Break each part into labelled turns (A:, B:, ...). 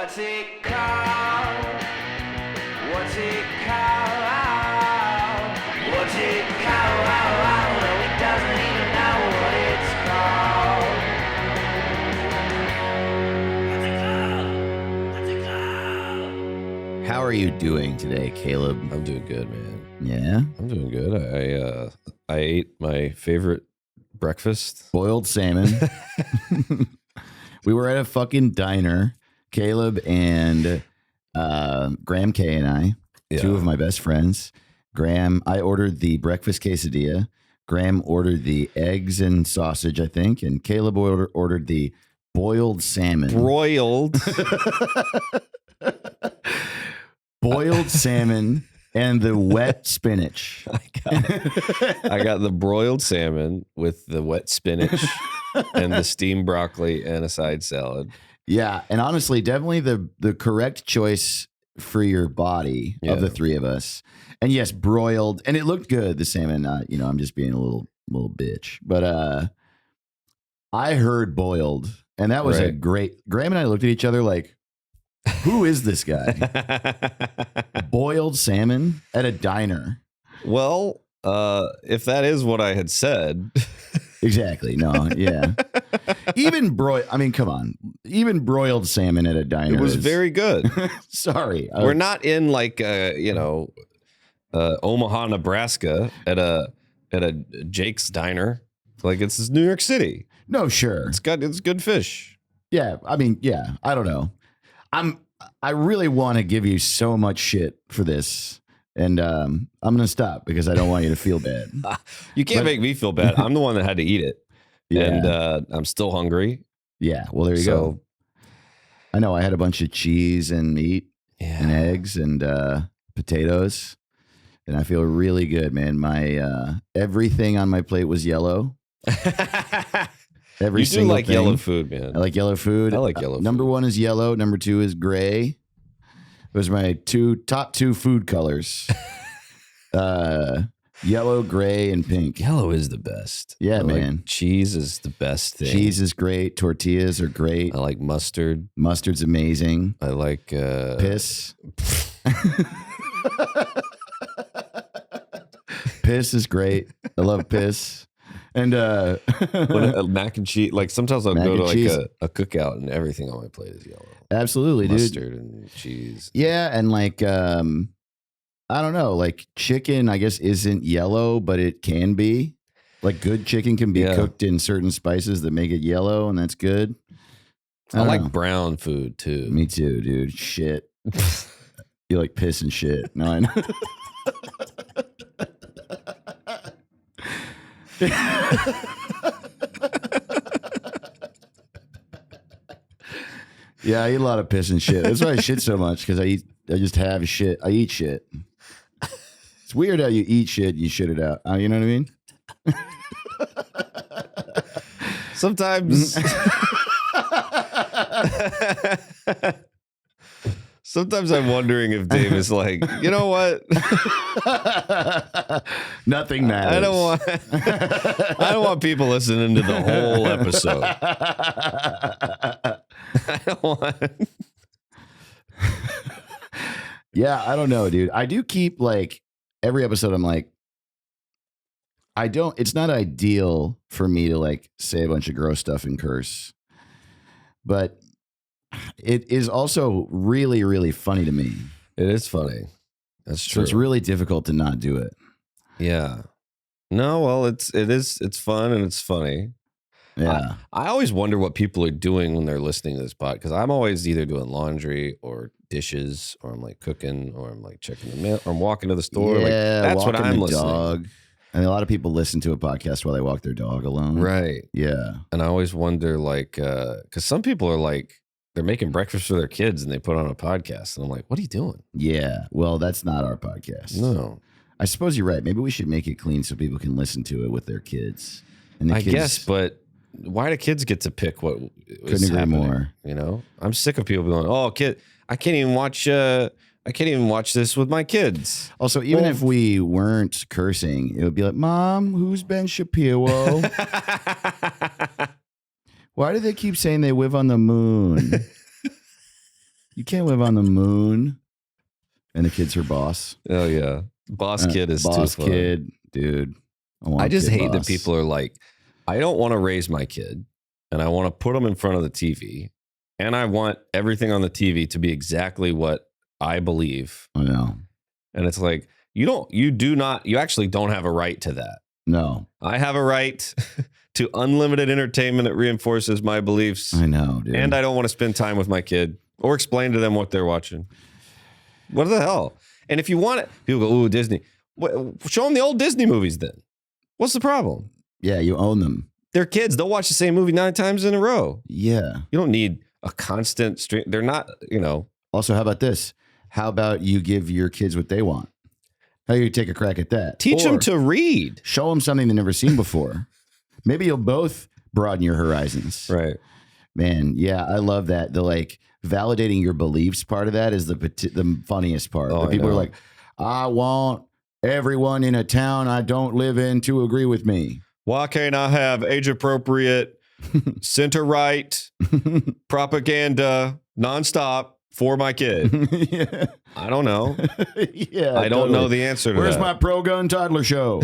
A: What's it called? What's it called? What's it called? No, he doesn't even know what it's called. What's it called? What's it called?
B: How are you doing today, Caleb?
C: I'm doing good, man.
B: Yeah?
C: I'm doing good. I ate my favorite breakfast.
B: Boiled salmon. We were at a fucking diner. Caleb and Graham K and I, two of my best friends. Graham, I ordered the breakfast quesadilla. Graham ordered the eggs and sausage, I think. And Caleb ordered the boiled salmon.
C: Broiled.
B: Boiled salmon and the wet spinach.
C: I got the broiled salmon with the wet spinach and the steamed broccoli and a side salad.
B: Yeah, and honestly, definitely the correct choice for your body of the three of us. And yes, broiled, and it looked good. The salmon, I'm just being a little bitch, but I heard boiled, and that was a great. Graham and I looked at each other like, "Who is this guy?" Boiled salmon at a diner.
C: Well, if that is what I had said.
B: Exactly. No, yeah. Even come on. Even broiled salmon at a diner.
C: It was very good.
B: Sorry.
C: We're not in like Omaha, Nebraska at a Jake's diner. Like it's New York City.
B: No, sure.
C: It's good fish.
B: Yeah, I mean, yeah, I don't know. I really want to give you so much shit for this. And I'm going to stop because I don't want you to feel bad.
C: You can't make me feel bad. I'm the one that had to eat it.
B: Yeah.
C: And I'm still hungry.
B: Yeah. Well, there you go. I know I had a bunch of cheese and meat and eggs and potatoes. And I feel really good, man. My everything on my plate was yellow.
C: You do like yellow food, man.
B: I like yellow food.
C: I like yellow food.
B: Number one is yellow. Number two is gray. Those are my top two food colors. Yellow, gray, and pink.
C: Yellow is the best.
B: Yeah,
C: I
B: man.
C: Like cheese is the best thing.
B: Cheese is great. Tortillas are great.
C: I like mustard.
B: Mustard's amazing.
C: I like
B: piss. Piss is great. I love piss. And
C: mac and cheese. Like sometimes I'll go to like a cookout and everything on my plate is yellow.
B: Absolutely,
C: Mustard and cheese.
B: Yeah, and like I don't know, like chicken I guess isn't yellow, but it can be. Like good chicken can be cooked in certain spices that make it yellow, and that's good.
C: I like brown food too.
B: Me too, dude. Shit. You like piss and shit. No, I know. Yeah, I eat a lot of piss and shit. That's why I shit so much, because I just have shit. I eat shit. It's weird how you eat shit and you shit it out. You know what I mean?
C: Sometimes I'm wondering if Dave is like, you know what?
B: Nothing matters.
C: I don't want people listening to the whole episode. I don't want.
B: Yeah, I don't know, dude. I do keep like every episode. I'm like, it's not ideal for me to like say a bunch of gross stuff and curse, but it is also really, really funny to me.
C: It is funny. That's true.
B: So it's really difficult to not do it.
C: Yeah. No, well, it's fun and it's funny.
B: Yeah.
C: I always wonder what people are doing when they're listening to this pod, because I'm always either doing laundry or dishes, or I'm like cooking, or I'm like checking the mail, or I'm walking to the store.
B: Yeah,
C: like, that's what I'm listening.
B: Dog. I mean, a lot of people listen to a podcast while they walk their dog alone.
C: Right.
B: Yeah.
C: And I always wonder, like, because some people are like, they're making breakfast for their kids and they put on a podcast. And I'm like, what are you doing?
B: Yeah. Well, that's not our podcast.
C: No.
B: I suppose you're right. Maybe we should make it clean so people can listen to it with their kids.
C: And I guess, but why do kids get to pick what
B: couldn't agree more.
C: You know, I'm sick of people going, "Oh, kid, I can't even watch this with my kids."
B: Also, even if we weren't cursing, it would be like, "Mom, who's Ben Shapiro? Why do they keep saying they live on the moon?" You can't live on the moon. And the kid's her boss.
C: Oh yeah, boss kid is
B: boss
C: too fun.
B: kid, dude.
C: I just hate
B: boss.
C: that people are like, I don't want to raise my kid, and I want to put him in front of the TV, and I want everything on the TV to be exactly what I believe.
B: I know.
C: And it's like, you actually don't have a right to that.
B: No.
C: I have a right to unlimited entertainment that reinforces my beliefs.
B: I know, dude.
C: And I don't want to spend time with my kid or explain to them what they're watching. What the hell? And if you want it, people go, ooh, Disney. Show them the old Disney movies then. What's the problem?
B: Yeah, you own them.
C: They're kids. They'll watch the same movie 9 times in a row.
B: Yeah.
C: You don't need a constant stream. They're not,
B: Also, how about this? How about you give your kids what they want? How you take a crack at that?
C: Teach them to read.
B: Show them something they've never seen before. Maybe you'll both broaden your horizons.
C: Right.
B: Man, yeah, I love that. The validating your beliefs part of that is the funniest part.
C: Oh,
B: People are
C: know.
B: like, I want everyone in a town I don't live in to agree with me.
C: Why can't I have age-appropriate, center-right propaganda nonstop for my kid?
B: Yeah.
C: I don't know.
B: Yeah,
C: I don't know the answer to
B: Where's
C: that.
B: my pro-gun toddler show?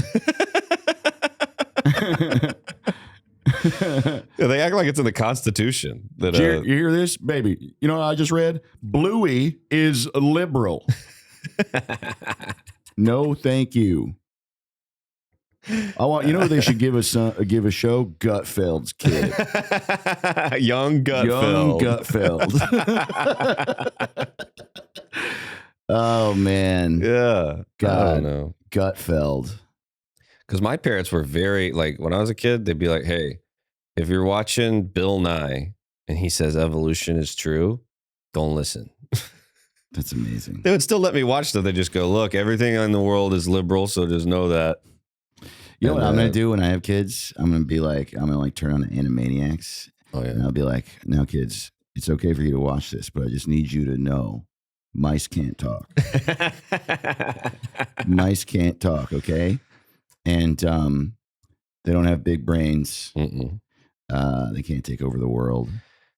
C: Yeah, they act like it's in the Constitution. That
B: You hear this, baby? You know what I just read? Bluey is liberal. No, thank you. I want who they should give a show? Gutfeld's kid.
C: Young Gutfeld.
B: Oh man.
C: Yeah.
B: God.
C: I don't know.
B: Gutfeld.
C: Because my parents were very, when I was a kid, they'd be like, hey, if you're watching Bill Nye and he says evolution is true, don't listen.
B: That's amazing.
C: They would still let me watch stuff. They just go, look, everything in the world is liberal, so just know that.
B: You know what I'm going to do when I have kids? I'm going to turn on the Animaniacs.
C: Oh, yeah.
B: And I'll be like, now kids, it's okay for you to watch this, but I just need you to know mice can't talk. Mice can't talk, okay? And they don't have big brains. They can't take over the world.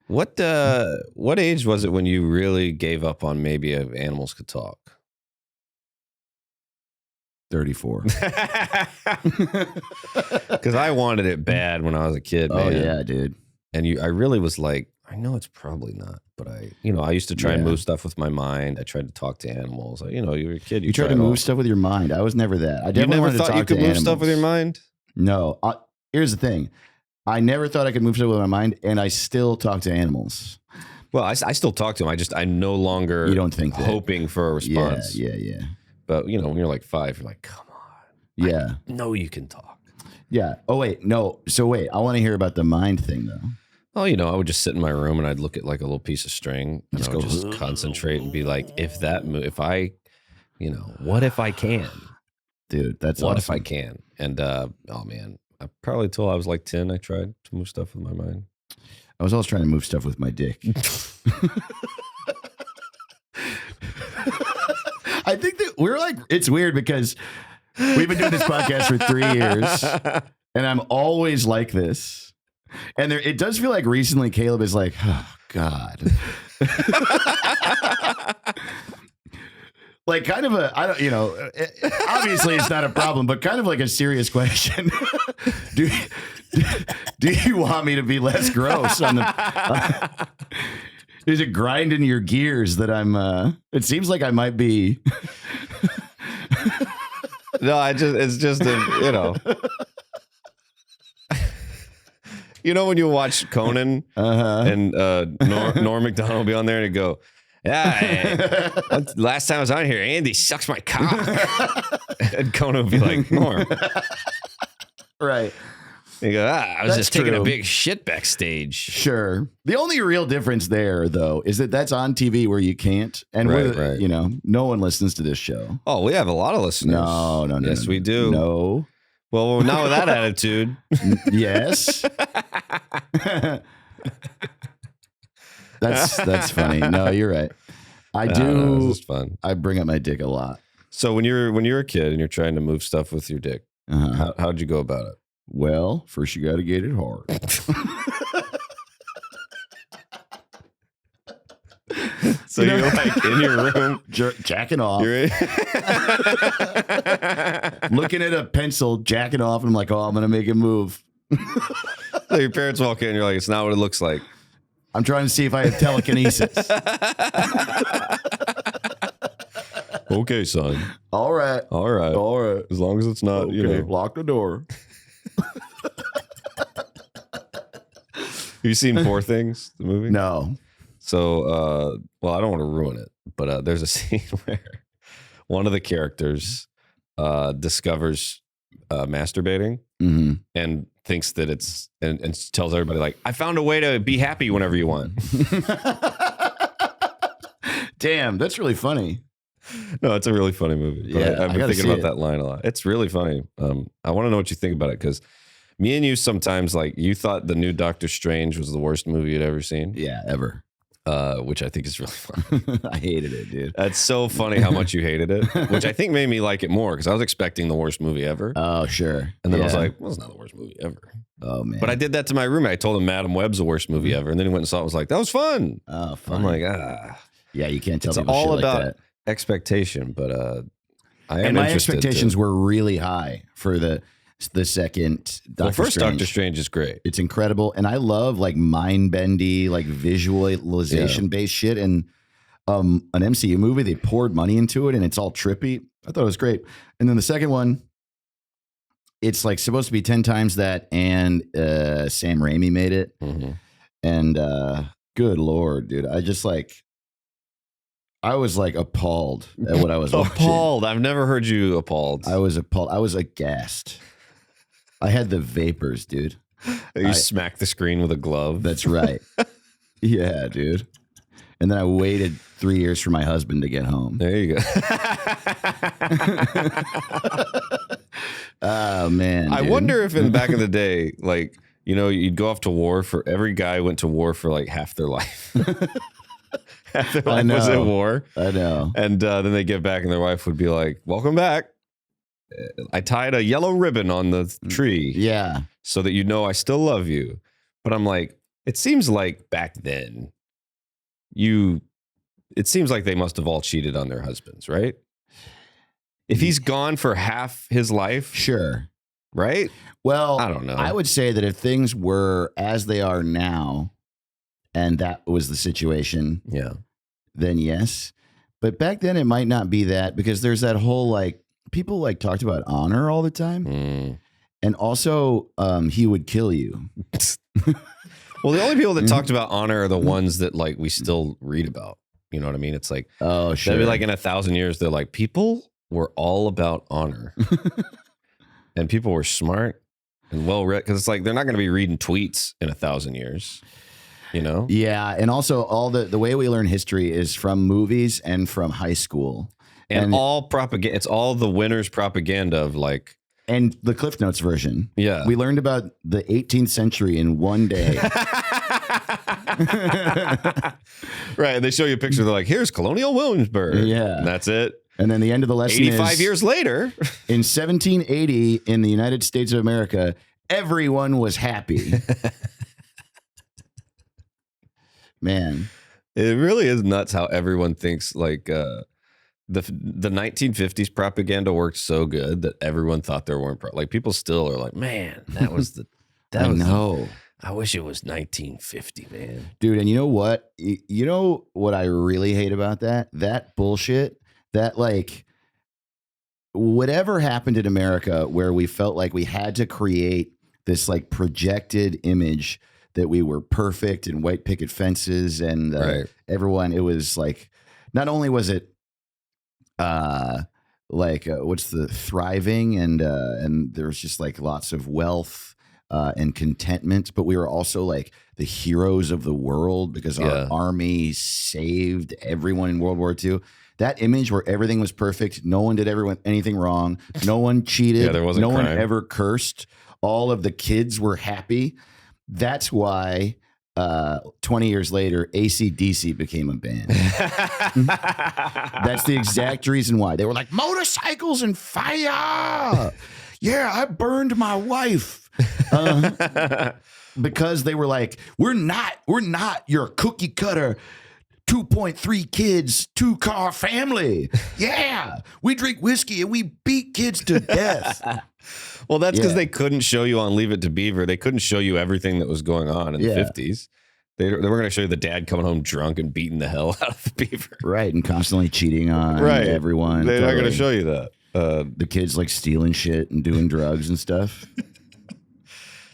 C: What age was it when you really gave up on maybe if animals could talk?
B: 34.
C: Because I wanted it bad when I was a kid, man.
B: Oh, yeah, dude.
C: And I really was like, I know it's probably not, but I used to try and move stuff with my mind. I tried to talk to animals. You were a kid.
B: You tried to move stuff with your mind. I was never that. I definitely
C: never
B: wanted to
C: thought
B: talk
C: you could
B: to
C: move
B: animals.
C: stuff with your mind?
B: No. Here's the thing. I never thought I could move stuff with my mind, and I still talk to animals.
C: Well, I still talk to them. I'm no longer
B: You don't think that.
C: hoping for a response.
B: Yeah.
C: But, when you're like 5, you're like, come on.
B: Yeah.
C: I know you can talk.
B: Yeah. Oh, wait. No. So, wait. I want to hear about the mind thing, though.
C: Oh, I would just sit in my room and I'd look at like a little piece of string and I would just concentrate and be like, what if I can?
B: Dude, that's
C: what
B: awesome.
C: if I can? And, oh man, probably till I was like 10, I tried to move stuff with my mind.
B: I was always trying to move stuff with my dick. I think that it's weird because we've been doing this podcast for 3 years and I'm always like this. And it does feel like recently Caleb is like, oh, God. Like kind of obviously it's not a problem, but kind of like a serious question. Do you want me to be less gross on the... Is it grinding your gears that it seems like I might be...
C: No, it's just when you watch Conan and Norm Macdonald will be on there and he'd go, yeah, last time I was on here, Andy sucks my cock. And Conan would be like, Norm.
B: Right.
C: You go, I was
B: That's
C: just taking
B: true.
C: a big shit backstage.
B: Sure. The only real difference there, though, is that that's on TV where you can't. And
C: Right.
B: no one listens to this show.
C: Oh, we have a lot of listeners.
B: No.
C: Yes, we do.
B: No.
C: Well, not with that attitude.
B: Yes. That's funny. No, you're right. I do.
C: This is fun.
B: I bring up my dick a lot.
C: So when you're a kid and you're trying to move stuff with your dick, how'd you go about it?
B: Well, first you got to get it hard.
C: So you're like in your room,
B: jacking off,
C: you're
B: looking at a pencil, jacking off, and I'm like, oh, I'm gonna make it move.
C: so your parents walk in, and you're like, it's not what it looks like.
B: I'm trying to see if I have telekinesis.
C: Okay, son.
B: All right.
C: As long as it's not,
B: Okay, lock the door.
C: Have you seen Poor Things, the movie?
B: No.
C: So, well, I don't want to ruin it, but there's a scene where one of the characters discovers masturbating and thinks that it's and tells everybody like, I found a way to be happy whenever you want.
B: Damn, that's really funny.
C: No, it's a really funny movie. But
B: Yeah,
C: I've been thinking about that line a lot. It's really funny. I want to know what you think about it because me and you sometimes like you thought the new Doctor Strange was the worst movie you'd ever seen.
B: Yeah, ever.
C: Which I think is really funny.
B: I hated it, dude.
C: That's so funny how much you hated it, which I think made me like it more because I was expecting the worst movie ever.
B: Oh, sure.
C: And then I was like, well, it's not the worst movie ever.
B: Oh, man.
C: But I did that to my roommate. I told him Madam Web's the worst movie ever. And then he went and saw it and was like, that was fun.
B: Oh, fun.
C: I'm like,
B: Yeah, you can't tell
C: it's
B: people
C: all
B: shit
C: about
B: like that.
C: expectation, but I am
B: and my
C: interested
B: expectations were really high for the second Doctor
C: Strange.
B: Strange.
C: Doctor Strange is great.
B: It's incredible, and I love like mind bendy, like visualization based shit. And an MCU movie, they poured money into it, and it's all trippy. I thought it was great. And then the second one, it's like supposed to be 10 times that, and Sam Raimi made it. And good Lord, dude, I was like appalled at what I was watching.
C: Appalled. I've never heard you appalled.
B: I was appalled. I was aghast. I had the vapors, dude.
C: You smacked the screen with a glove.
B: That's right. Yeah, dude. And then I waited 3 years for my husband to get home.
C: There you go.
B: Oh, man.
C: I
B: dude.
C: wonder if in back in the day, like, you know, you'd go off to war for every guy went to war for like half their life. Half their life was at war.
B: I know.
C: And then they get back and their wife would be like, welcome back. I tied a yellow ribbon on the tree.
B: Yeah.
C: So that you know I still love you. But I'm like, it seems like back then, it seems like they must have all cheated on their husbands, right? If he's gone for half his life.
B: Sure.
C: Right?
B: Well,
C: I don't know.
B: I would say that if things were as they are now, and that was the situation, then yes. But back then it might not be that because there's that whole like people like talked about honor all the time. And also he would kill you.
C: Well, the only people that talked about honor are the ones that like we still read about. You know what I mean? It's like,
B: oh, sure.
C: Maybe like in 1,000 years, they're like, people were all about honor. And people were smart and well read because it's like they're not going to be reading tweets in 1,000 years. You know?
B: Yeah. And also all the way we learn history is from movies and from high school.
C: And all propaganda, it's all the winner's propaganda of like.
B: And the Cliff Notes version.
C: Yeah.
B: We learned about the 18th century in one day.
C: Right. And they show you a picture. They're like, here's Colonial Williamsburg.
B: Yeah.
C: And that's it.
B: And then the end of the lesson
C: 85 years later.
B: In 1780 in the United States of America, everyone was happy. Man.
C: It really is nuts how everyone thinks like the 1950s propaganda worked so good that everyone thought there weren't like people still are like, man, that was the I wish it was 1950, man.
B: Dude, and you know what? You know what I really hate about that? That bullshit, that like whatever happened in America where we felt like we had to create this like projected image that we were perfect and white picket fences and everyone, it was like, not only was it what's the thriving and there was just like lots of wealth and contentment, but we were also like the heroes of the world because our army saved everyone in World War II. That image where everything was perfect, no one did anything wrong, no one cheated,
C: there wasn't
B: one
C: crime.
B: ever cursed, all of the kids were happy. That's why 20 years later, AC/DC became a band. That's the exact reason why. They were like, motorcycles and fire. Yeah, I burned my wife. Because they were like, we're not your cookie cutter 2.3 kids, 2-car family. Yeah. We drink whiskey and we beat kids to death.
C: Well, that's because they couldn't show you on Leave It to Beaver. They couldn't show you everything that was going on in the 50s. They were going to show you the dad coming home drunk and beating the hell out of the beaver.
B: Right. And constantly cheating on everyone.
C: They're not going to show you that.
B: The kids like stealing shit and doing drugs and stuff.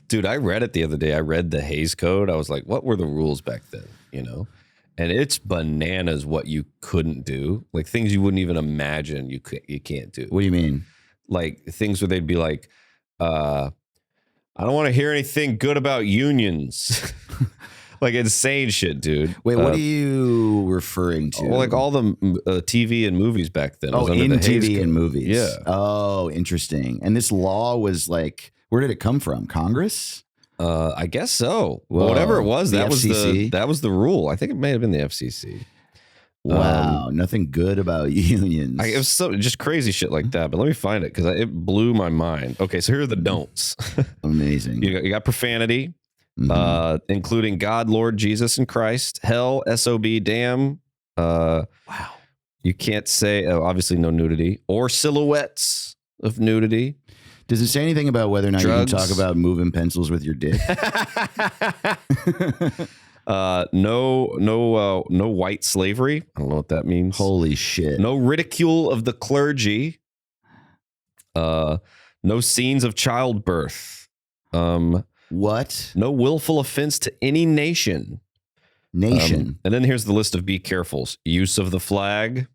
C: Dude, I read it the other day. I read the Hays Code. I was like, what were the rules back then? You know, and it's bananas what you couldn't do. Like things you wouldn't even imagine you can't do.
B: What do you mean?
C: Like things where they'd be like, I don't want to hear anything good about unions. Like insane shit, dude.
B: Wait, what are you referring to?
C: Well, like all the TV and movies back then.
B: Oh, in TV and movies.
C: Yeah.
B: Oh, interesting. And this law was like, where did it come from? Congress?
C: I guess so. Well, whatever it was, that was the rule. I think it may have been the FCC.
B: Wow, nothing good about unions.
C: It was just crazy shit like that. But let me find it because it blew my mind. Okay, so here are the don'ts.
B: Amazing.
C: You got profanity, including God, Lord, Jesus, and Christ. Hell, SOB, damn. Wow. You can't say obviously no nudity or silhouettes of nudity.
B: Does it say anything about whether or not
C: Drugs?
B: you can talk about moving pencils with your dick?
C: No white slavery. I don't know what that means.
B: Holy shit.
C: No ridicule of the clergy. No scenes of childbirth.
B: What?
C: No willful offense to any nation.
B: And
C: then here's the list of be carefuls. Use of the flag.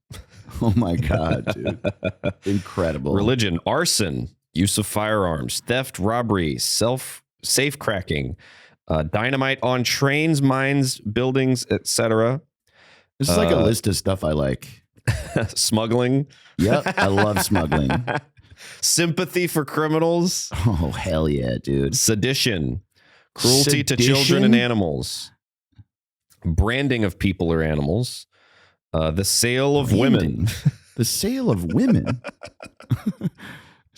B: Oh my God, dude. Incredible.
C: Religion, arson, use of firearms, theft, robbery, safe cracking, dynamite on trains, mines, buildings, etc.
B: This is like a list of stuff I like.
C: Smuggling.
B: Yep, I love smuggling.
C: Sympathy for criminals.
B: Oh, hell yeah, dude.
C: Sedition. Cruelty to children and animals. Branding of people or animals. The sale of women.
B: The sale of women?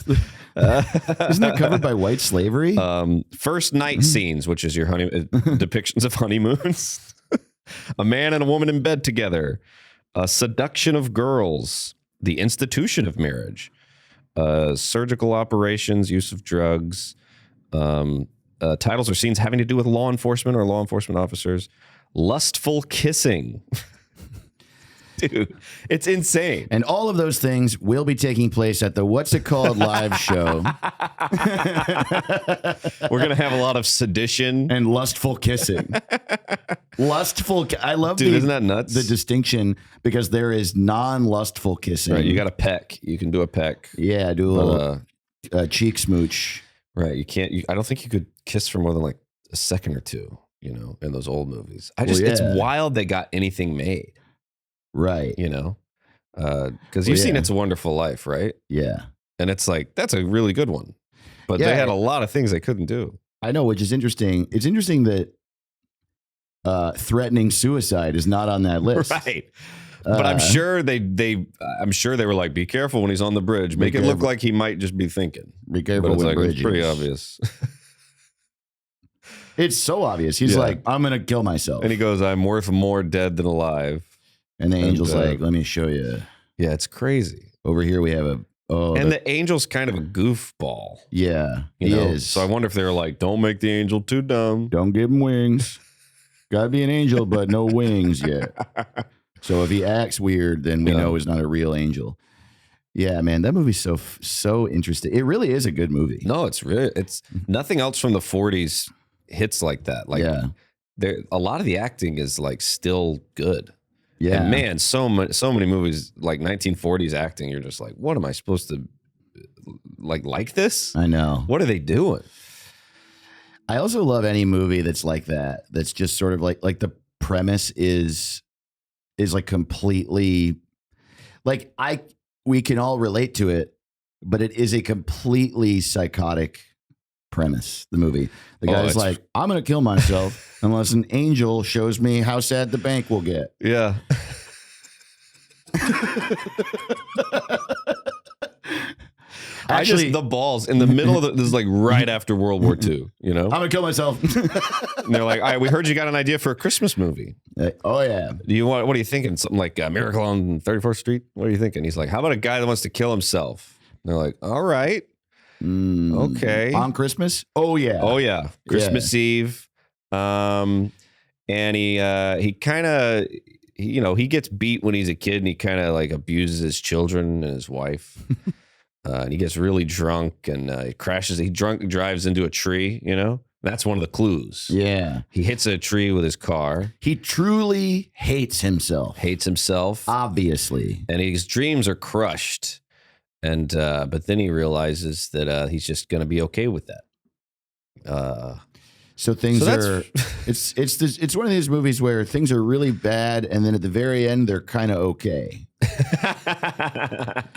B: Isn't that covered by white slavery?
C: First night scenes, which is your depictions of honeymoons. A man and a woman in bed together. Seduction of girls. The institution of marriage. Surgical operations, use of drugs. Titles or scenes having to do with law enforcement or law enforcement officers. Lustful kissing. Dude, it's insane.
B: And all of those things will be taking place at the What's It Called live show.
C: We're going to have a lot of sedition.
B: And lustful kissing. I love
C: Dude, isn't that nuts?
B: The distinction, because there is non-lustful kissing.
C: Right, you got a peck. You can do a peck.
B: Yeah, do a little cheek smooch.
C: Right, you can't. I don't think you could kiss for more than like a second or two, you know, in those old movies. It's wild they got anything made.
B: Right.
C: You know, because you've seen It's a Wonderful Life, right?
B: Yeah.
C: And it's like, that's a really good one. But they had a lot of things they couldn't do.
B: I know, which is interesting. It's interesting that threatening suicide is not on that list.
C: Right. But I'm sure I'm sure they were like, be careful when he's on the bridge. Make it look like he might just be thinking.
B: Be careful with bridges.
C: It's pretty obvious.
B: It's so obvious. He's like, I'm going to kill myself.
C: And he goes, I'm worth more dead than alive.
B: And the angel's like, let me show you.
C: Yeah, it's crazy.
B: Over here we have
C: the angel's kind of a goofball.
B: Yeah,
C: he is. So I wonder if they were like, don't make the angel too dumb.
B: Don't give him wings. Gotta be an angel, but no wings yet. So if he acts weird, then we know he's not a real angel. Yeah, man, that movie's so interesting. It really is a good movie.
C: No, it's nothing else from the 40s hits like that. Like, a lot of the acting is like still good. Yeah, and man, so many movies like 1940s acting. You're just like, what am I supposed to like this?
B: I know.
C: What are they doing?
B: I also love any movie that's like that. That's just sort of like the premise is like completely like we can all relate to it, but it is a completely psychotic premise. The movie, the guy's like, I'm gonna kill myself unless an angel shows me how sad the bank will get.
C: Yeah.
B: Actually,
C: the balls in the middle of this is like right after World War II, you know?
B: I'm gonna kill myself.
C: And they're like, all right, we heard you got an idea for a Christmas movie.
B: Oh yeah.
C: What are you thinking? Something like Miracle on 34th Street? What are you thinking? He's like, how about a guy that wants to kill himself? And they're like, all right. Okay.
B: On Christmas? Oh yeah.
C: Oh yeah. Christmas Eve. And he kind of, he gets beat when he's a kid and he kind of like abuses his children and his wife. And he gets really drunk and he crashes. He drives into a tree, That's one of the clues.
B: Yeah.
C: He hits a tree with his car.
B: He truly hates himself. Obviously.
C: And his dreams are crushed. And but then he realizes that he's just going to be okay with that.
B: So things are. It's one of these movies where things are really bad, and then at the very end they're kind of okay.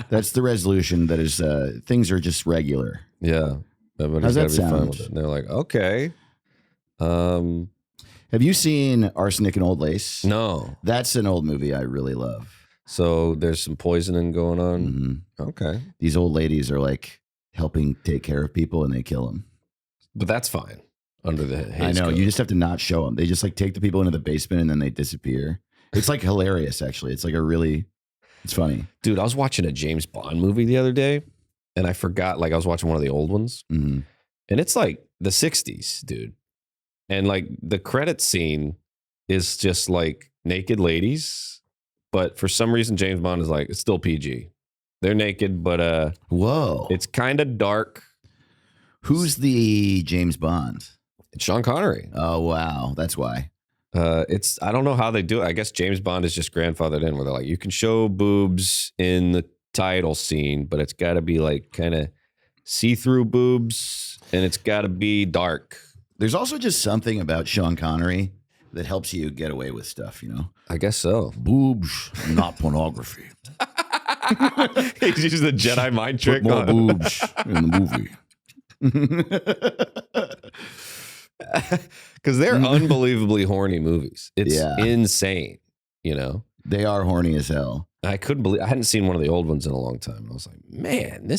B: That's the resolution. That is, things are just regular.
C: Yeah.
B: How's that sound?
C: And they're like, okay.
B: Have you seen Arsenic and Old Lace?
C: No.
B: That's an old movie I really love.
C: So there's some poisoning going on.
B: Mm-hmm.
C: Okay.
B: These old ladies are like helping take care of people and they kill them.
C: But that's fine. Under the Hays
B: I know.
C: Code.
B: You just have to not show them. They just like take the people into the basement and then they disappear. It's like hilarious, actually. It's like it's funny.
C: Dude, I was watching a James Bond movie the other day and I forgot, I was watching one of the old ones.
B: Mm-hmm.
C: And it's like the 60s, dude. And like the credit scene is just like naked ladies. But for some reason, James Bond is like, it's still PG. They're naked, but
B: whoa,
C: it's kind of dark.
B: Who's the James Bond?
C: It's Sean Connery.
B: Oh, wow. That's why.
C: I don't know how they do it. I guess James Bond is just grandfathered in where they're like, you can show boobs in the title scene, but it's got to be like kind of see-through boobs and it's got to be dark.
B: There's also just something about Sean Connery that helps you get away with stuff,
C: I guess so.
B: Boobs, not pornography.
C: He's using the Jedi mind trick.
B: Put more boobs in the
C: movie. Because they're unbelievably horny movies. It's insane,
B: They are horny as hell.
C: I couldn't believe, I hadn't seen one of the old ones in a long time. I was like, man,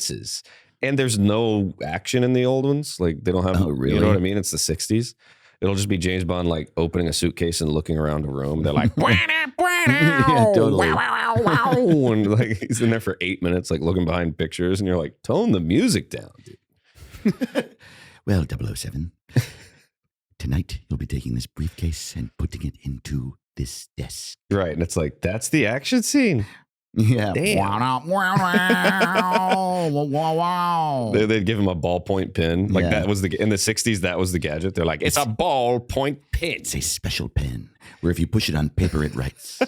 C: and there's no action in the old ones. Like they don't have,
B: really?
C: You know what I mean? It's the 60s. It'll just be James Bond like opening a suitcase and looking around a room. They're like,
B: yeah, totally.
C: And like he's in there for 8 minutes, like looking behind pictures, and you're like, tone the music down, dude.
B: Well, 007, tonight you'll be taking this briefcase and putting it into this desk.
C: Right, and it's like that's the action scene.
B: Yeah.
C: Damn. They'd give him a ballpoint pen. Like that was in the 60s, that was the gadget. They're like, it's a ballpoint pen.
B: It's a special pen where if you push it on paper, it writes.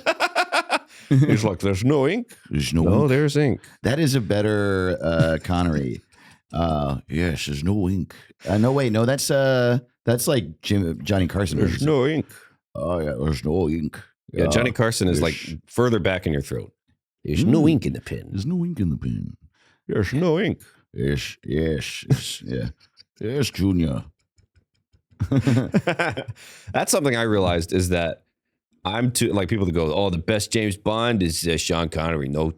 C: He's like, there's no ink.
B: There's no ink.
C: There's ink.
B: That is a better Connery. Yes, there's no ink. No, wait, no, that's like Johnny Carson.
C: There's no ink.
B: Oh yeah, there's no ink.
C: Yeah, Johnny Carson is like further back in your throat. There's no ink in the pen.
B: There's no ink in the pen.
C: There's no ink.
B: Yes, yeah. Yes, Junior.
C: That's something I realized is that I'm too, like people that go, oh, the best James Bond is Sean Connery. No,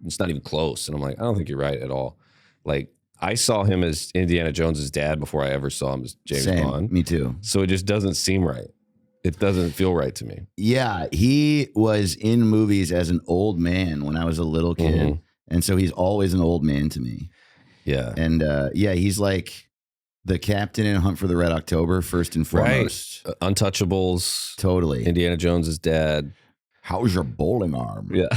C: it's not even close. And I'm like, I don't think you're right at all. Like I saw him as Indiana Jones's dad before I ever saw him as James Bond.
B: Me too.
C: So it just doesn't seem right. It doesn't feel right to me.
B: Yeah, he was in movies as an old man when I was a little kid. Mm-hmm. And so he's always an old man to me.
C: Yeah.
B: And he's like the captain in Hunt for the Red October, first and foremost.
C: Right. Untouchables.
B: Totally.
C: Indiana Jones's dad.
B: How's your bowling arm?
C: Yeah.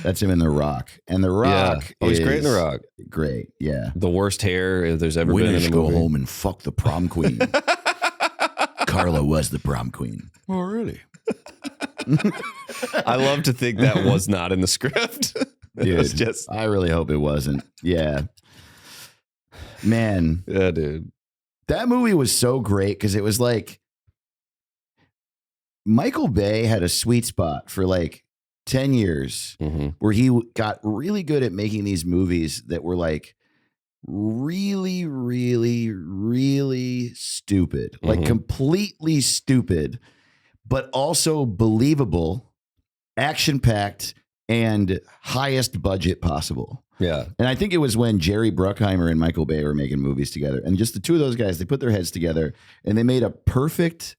B: That's him in The Rock. And The Rock
C: he's great in The Rock.
B: Great, yeah.
C: The worst hair there's ever been in a movie.
B: Go home and fuck the prom queen. Carla was the prom queen.
C: Oh, really? I love to think that was not in the script.
B: Dude, was just. I really hope it wasn't. Yeah. Man.
C: Yeah, dude.
B: That movie was so great because it was like Michael Bay had a sweet spot for like 10 years where he got really good at making these movies that were like really, really, really stupid, like completely stupid, but also believable, action-packed, and highest budget possible.
C: Yeah.
B: And I think it was when Jerry Bruckheimer and Michael Bay were making movies together. And just the two of those guys, they put their heads together and they made a perfect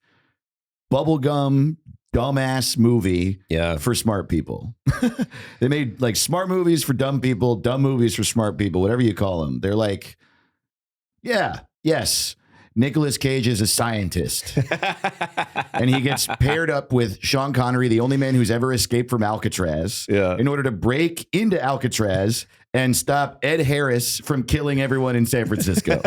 B: bubblegum dumbass movie for smart people. They made like smart movies for dumb people, dumb movies for smart people, whatever you call them. They're like, yes, Nicolas Cage is a scientist. And he gets paired up with Sean Connery, the only man who's ever escaped from Alcatraz, in order to break into Alcatraz and stop Ed Harris from killing everyone in San Francisco.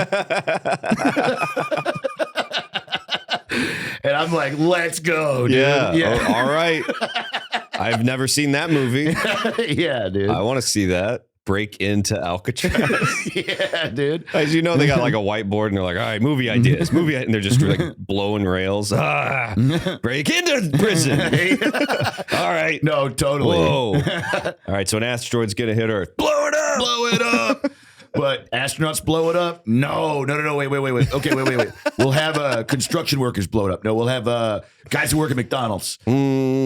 B: And I'm like, let's go, dude.
C: Yeah. Oh, all right. I've never seen that movie.
B: Yeah, dude.
C: I want to see that. Break into Alcatraz.
B: Yeah, dude.
C: As you know, they got like a whiteboard and they're like, all right, movie ideas. And they're just like blowing rails. Break into prison. All right.
B: No, totally.
C: Whoa. All right. So an asteroid's going to hit Earth. Blow it up.
B: Blow it up. But astronauts blow it up? No. Wait. Okay, wait. We'll have construction workers blow it up. No, we'll have guys who work at McDonald's. Oil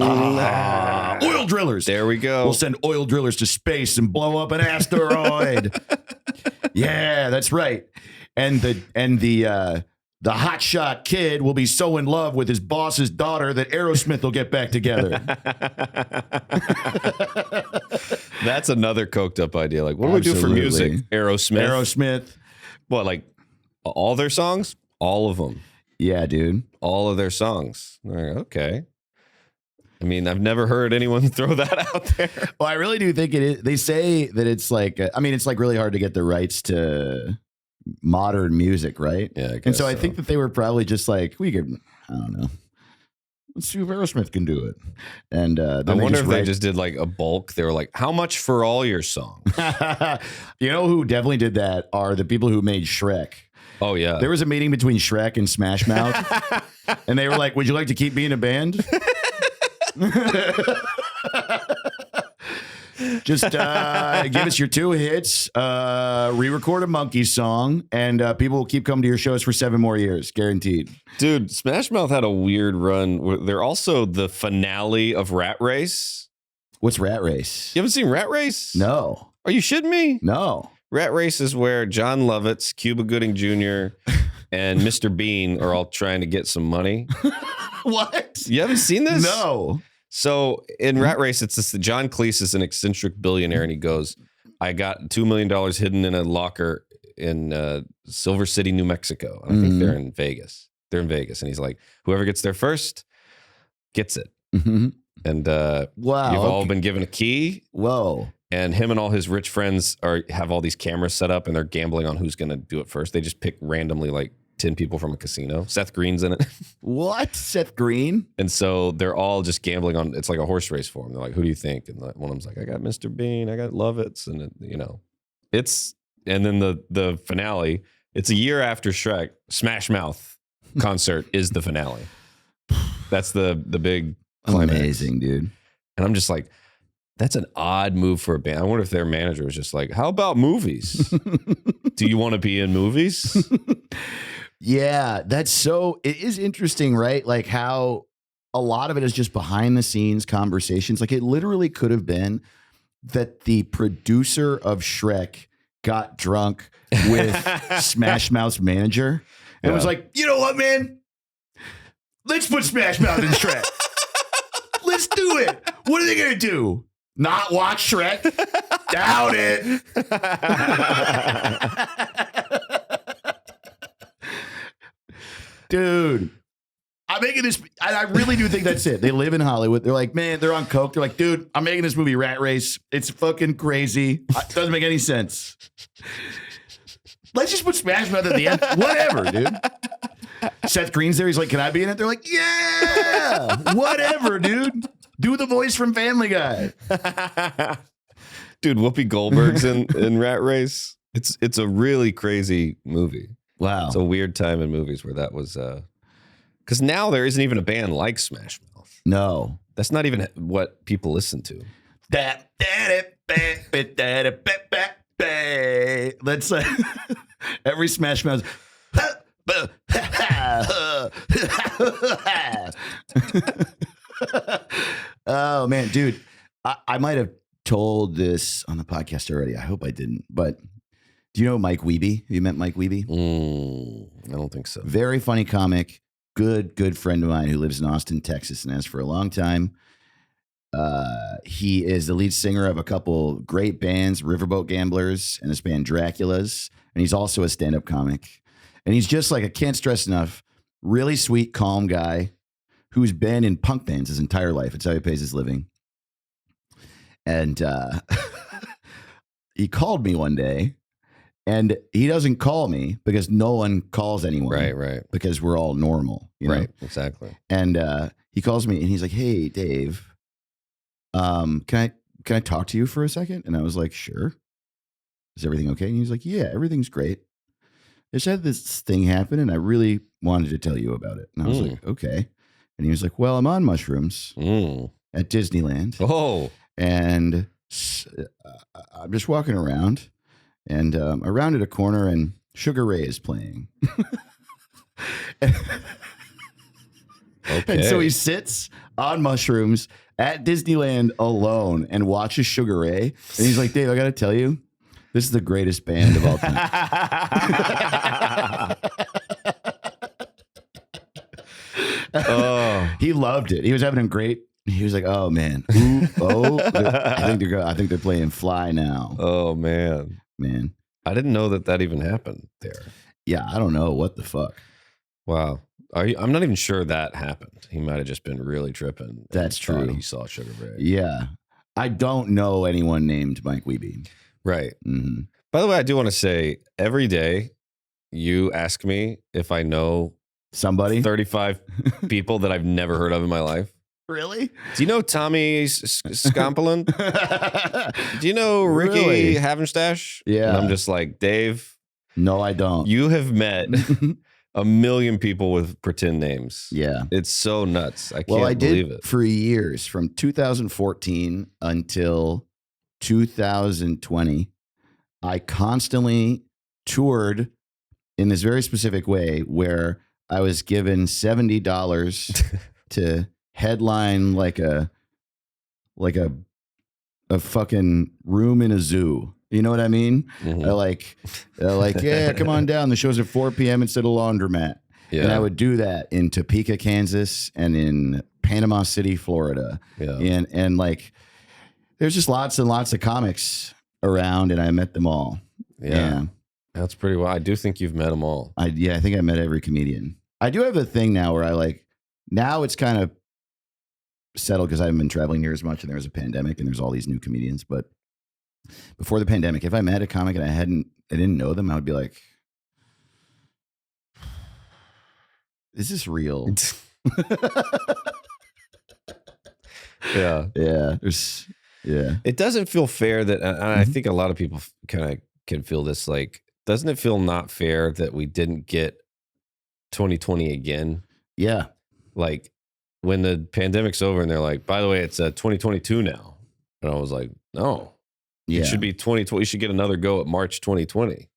B: drillers.
C: There we go.
B: We'll send oil drillers to space and blow up an asteroid. Yeah, that's right. And the hotshot kid will be so in love with his boss's daughter that Aerosmith will get back together.
C: That's another coked up idea. Like, what do we do for music?
B: Aerosmith.
C: What, like all their songs? All of them.
B: Yeah, dude.
C: All of their songs. Okay. I mean, I've never heard anyone throw that out there.
B: Well, I really do think it is. They say that it's like, it's like really hard to get the rights to modern music, right?
C: Yeah.
B: And so I think that they were probably just like, we could, I don't know. Let's see if Aerosmith can do it. And
C: I wonder if they just did like a bulk. They were like, how much for all your songs?
B: You know who definitely did that are the people who made Shrek.
C: Oh, yeah.
B: There was a meeting between Shrek and Smash Mouth. And they were like, would you like to keep being a band? Just give us your 2 hits, re-record a Monkey song, and people will keep coming to your shows for 7 more years, guaranteed.
C: Dude, Smash Mouth had a weird run. They're also the finale of Rat Race.
B: What's Rat Race?
C: You haven't seen Rat Race?
B: No.
C: Are you shitting me?
B: No.
C: Rat Race is where John Lovitz, Cuba Gooding Jr., and Mr. Bean are all trying to get some money.
B: What?
C: You haven't seen this?
B: No.
C: So in Rat Race, it's this, John Cleese is an eccentric billionaire, and he goes, I got $2 million hidden in a locker in Silver City, New Mexico. And I think they're in Vegas. They're in Vegas. And he's like, whoever gets there first gets it.
B: Mm-hmm.
C: And
B: wow,
C: you've all been given a key.
B: Whoa.
C: And him and all his rich friends have all these cameras set up, and they're gambling on who's going to do it first. They just pick randomly like 10 people from a casino. Seth Green's in it. What?
B: Seth Green?
C: And so they're all just gambling on, it's like a horse race for them. They're like, who do you think? And one of them's like, I got Mr. Bean, I got Lovitz. And and then the finale, it's a year after Shrek, Smash Mouth concert is the finale. That's the big climax.
B: Amazing, dude.
C: And I'm just like, that's an odd move for a band. I wonder if their manager was just like, how about movies? Do you want to be in movies?
B: Yeah, it is interesting, right? Like how a lot of it is just behind the scenes conversations. Like it literally could have been that the producer of Shrek got drunk with Smash Mouth's manager and was like, you know what, man? Let's put Smash Mouth in Shrek. Let's do it. What are they going to do? Not watch Shrek? Doubt it. Dude, I'm making this. I really do think that's it. They live in Hollywood. They're like, man, they're on coke. They're like, dude, I'm making this movie Rat Race. It's fucking crazy. It doesn't make any sense. Let's just put Smash Mouth at the end. Whatever, dude. Seth Green's there. He's like, can I be in it? They're like, yeah, whatever, dude. Do the voice from Family Guy.
C: Dude, Whoopi Goldberg's in Rat Race. It's a really crazy movie.
B: Wow.
C: It's a weird time in movies where that was, because now there isn't even a band like Smash Mouth.
B: No.
C: That's not even what people listen to.
B: That's every Smash Mouth. Oh man, dude, I might have told this on the podcast already. I hope I didn't. But do you know Mike Wiebe? Have you met Mike Wiebe?
C: I don't think so.
B: Very funny comic. Good friend of mine who lives in Austin, Texas, and has for a long time. He is the lead singer of a couple great bands, Riverboat Gamblers and this band Dracula's. And he's also a stand-up comic. And he's just like, I can't stress enough, really sweet, calm guy who's been in punk bands his entire life. It's how he pays his living. And he called me one day, and he doesn't call me because no one calls anyone.
C: Right.
B: Because we're all normal. You know?
C: Right, exactly.
B: And he calls me and he's like, hey, Dave, can I talk to you for a second? And I was like, sure. Is everything okay? And he was like, yeah, everything's great. I just had this thing happen and I really wanted to tell you about it. And I was like, okay. And he was like, well, I'm on mushrooms at Disneyland.
C: Oh.
B: And I'm just walking around and I rounded a corner and Sugar Ray is playing.
C: Okay.
B: And so he sits on mushrooms at Disneyland alone and watches Sugar Ray. And he's like, Dave, I got to tell you, this is the greatest band of all time.
C: Oh.
B: He loved it. He was having a great. He was like, "Oh man, I think they're playing Fly now."
C: Oh man. I didn't know that even happened there.
B: Yeah, I don't know what the fuck.
C: Wow. I'm not even sure that happened. He might have just been really tripping.
B: That's true.
C: He saw Sugar Ray.
B: Yeah, I don't know anyone named Mike Wiebe.
C: Right.
B: Mm-hmm.
C: By the way, I do want to say every day you ask me if I know
B: somebody
C: 35 people that I've never heard of in my life.
B: Really?
C: Do you know Tommy Skompolin? Do you know Ricky
B: Really?
C: Havenstash?
B: Yeah.
C: And I'm just like, Dave.
B: No, I don't.
C: You have met a million people with pretend names.
B: Yeah.
C: It's so nuts. I can't believe it.
B: For years, from 2014 until 2020, I constantly toured in this very specific way where I was given $70 to headline like a fucking room in a zoo. You know what I mean?
C: Mm-hmm.
B: They're like, yeah, come on down. The show's at 4 p.m. instead of laundromat.
C: Yeah.
B: And I would do that in Topeka, Kansas, and in Panama City, Florida.
C: Yeah.
B: And like, there's just lots and lots of comics around, and I met them all.
C: Yeah. That's pretty well. I do think you've met them all.
B: I think I met every comedian. I do have a thing now where now it's kind of settled because I haven't been traveling near as much, and there was a pandemic, and there's all these new comedians. But before the pandemic, if I met a comic and I didn't know them, I would be like, is this real?
C: Yeah.
B: Yeah.
C: It doesn't feel fair that, and I think a lot of people kind of can feel this, like, doesn't it feel not fair that we didn't get 2020 again?
B: Yeah.
C: Like when the pandemic's over and they're like, by the way, it's 2022 now. And I was like, no, it should be 2020. You should get another go at March 2020.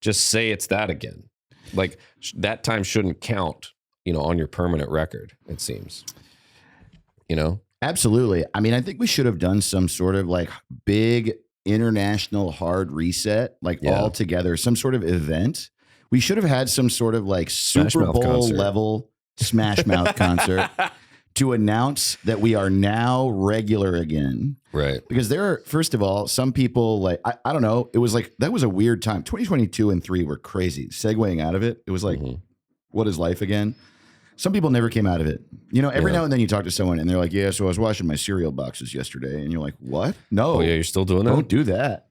C: Just say it's that again. Like that time shouldn't count, on your permanent record, it seems,
B: Absolutely. I mean, I think we should have done some sort of like big international hard reset, all together, some sort of event. We should have had some sort of like Super Bowl level Smash Mouth concert to announce that we are now regular again.
C: Right.
B: Because there are, first of all, some people I don't know. It was like, that was a weird time. 2022 and 3 were crazy. Segueing out of it, it was like, what is life again? Some people never came out of it. Every now and then you talk to someone and they're like, yeah, so I was washing my cereal boxes yesterday. And you're like, what? No.
C: Oh, yeah, you're still doing that?
B: Don't do that.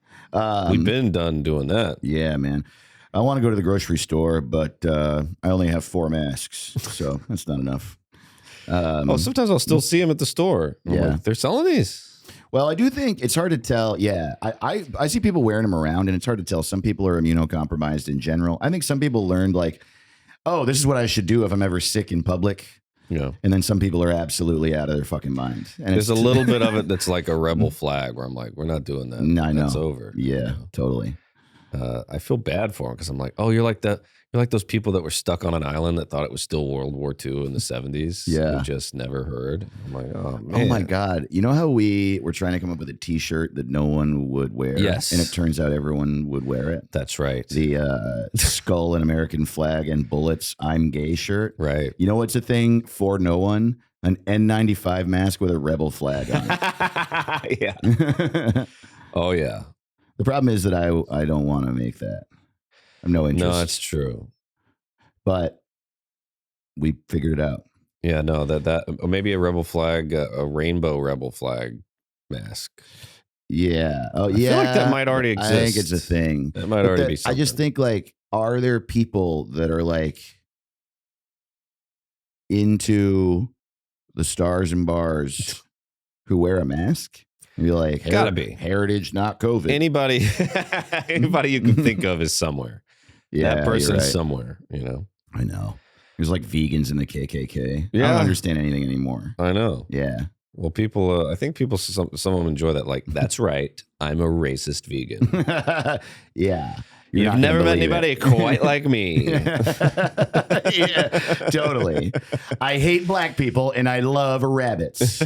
C: We've been done doing that.
B: Yeah, man. I want to go to the grocery store, but I only have 4 masks. So that's not enough.
C: Sometimes I'll still see them at the store. I'm like, they're selling these.
B: Well, I do think it's hard to tell. Yeah, I see people wearing them around and it's hard to tell. Some people are immunocompromised in general. I think some people learned oh, this is what I should do if I'm ever sick in public.
C: Yeah.
B: And then some people are absolutely out of their fucking mind. And
C: there's a little bit of it that's like a rebel flag where I'm like, we're not doing that.
B: I know.
C: It's over.
B: Yeah, totally.
C: I feel bad for him because I'm like, oh, you're like those people that were stuck on an island that thought it was still World War II in the 70s.
B: Yeah.
C: Who just never heard. I'm like, oh, man.
B: Oh my God. You know how we were trying to come up with a t-shirt that no one would wear?
C: Yes.
B: And it turns out everyone would wear it.
C: That's right.
B: The skull and American flag and bullets, I'm gay shirt.
C: Right.
B: You know what's a thing for no one? An N95 mask with a rebel flag on it.
C: Yeah. Oh, yeah.
B: The problem is that I don't want to make that. I have no interest.
C: No, that's true.
B: But we figured it out.
C: Yeah, no, that or maybe a rebel flag, a rainbow rebel flag mask.
B: Yeah. Oh,
C: I
B: yeah.
C: feel like that might already exist.
B: I think it's a thing.
C: That might already be something.
B: I just think, like, are there people that are like into the stars and bars who wear a mask? And be like,
C: gotta be
B: heritage, not COVID.
C: Anybody you can think of is somewhere.
B: Yeah,
C: that person's
B: right.
C: somewhere. You know.
B: I know. There's like vegans in the KKK.
C: Yeah.
B: I don't understand anything anymore.
C: I know.
B: Yeah.
C: Well, people. I think people. Some of them enjoy that. Like, that's right. I'm a racist vegan.
B: Yeah.
C: You've never met anybody quite like me.
B: Yeah, totally. I hate black people and I love rabbits.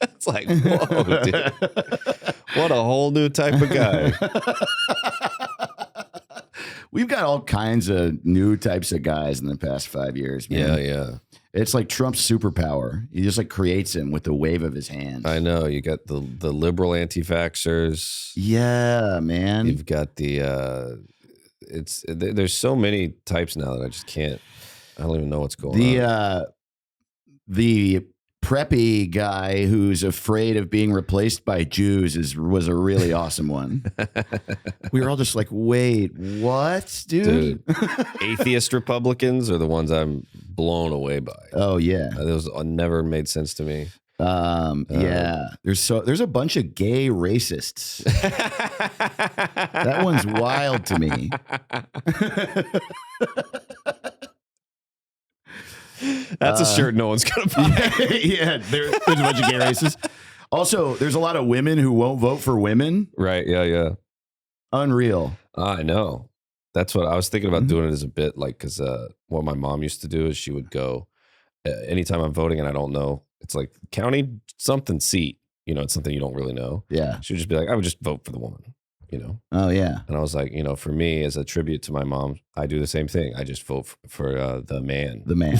C: It's like, whoa, dude. What a whole new type of guy.
B: We've got all kinds of new types of guys in the past 5 years, man.
C: Yeah, yeah.
B: It's like Trump's superpower. He just like creates him with the wave of his hand.
C: I know. You got the liberal anti-vaxxers.
B: Yeah, man.
C: You've got there's so many types now that I just can't. I don't even know what's going on.
B: The preppy guy who's afraid of being replaced by Jews was a really awesome one. We were all just like, wait, what, dude?
C: Atheist Republicans are the ones I'm blown away by.
B: Oh yeah,
C: those never made sense to me.
B: Yeah, there's a bunch of gay racists. That one's wild to me.
C: That's a shirt no one's gonna buy.
B: Yeah, there's a bunch of gay racists. Also, there's a lot of women who won't vote for women.
C: Right? Yeah, yeah.
B: Unreal.
C: I know. That's what I was thinking about doing it as a bit, like, because what my mom used to do is she would go anytime I'm voting and I don't know. It's like county something seat. You know, it's something you don't really know.
B: Yeah.
C: She would just be like, I would just vote for the woman. You know.
B: Oh yeah.
C: And I was like, you know, for me as a tribute to my mom, I do the same thing. I just vote for the man.
B: The man.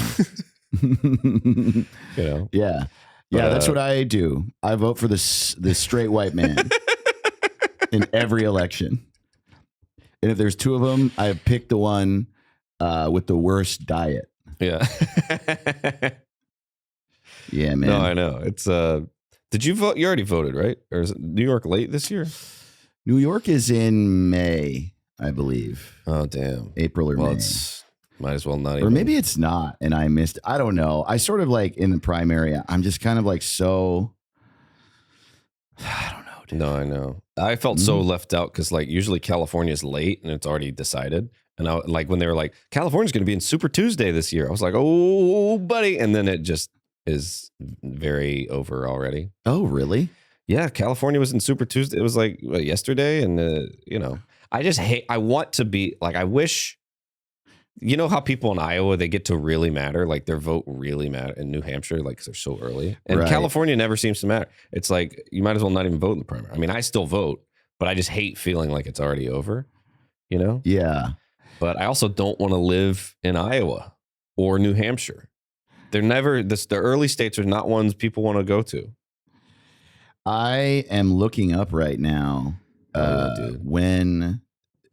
C: You know.
B: Yeah. Yeah, that's what I do. I vote for the straight white man in every election. And if there's two of them, I pick the one with the worst diet.
C: Yeah.
B: Yeah, man.
C: No, I know. It's did you vote? You already voted, right? Or is it New York late this year?
B: New York is in May, I believe.
C: Oh, damn.
B: April or May.
C: It's might as well not even.
B: Or maybe it's not, and I missed. I don't know. I sort of like in the primary, I'm just kind of like so. I don't know, dude.
C: No, I know. I felt so left out because like usually California is late and it's already decided. And I like when they were like, California's going to be in Super Tuesday this year. I was like, oh, buddy. And then it just is very over already.
B: Oh, really?
C: Yeah, California was in Super Tuesday. It was like yesterday, and you know, I just hate. I want to be like. I wish. You know how people in Iowa they get to really matter, like their vote really matter in New Hampshire, like 'cause they're so early, and
B: Right.
C: California never seems to matter. It's like you might as well not even vote in the primary. I mean, I still vote, but I just hate feeling like it's already over. You know?
B: Yeah.
C: But I also don't want to live in Iowa or New Hampshire. They're never. The early states are not ones people want to go to.
B: I am looking up right now when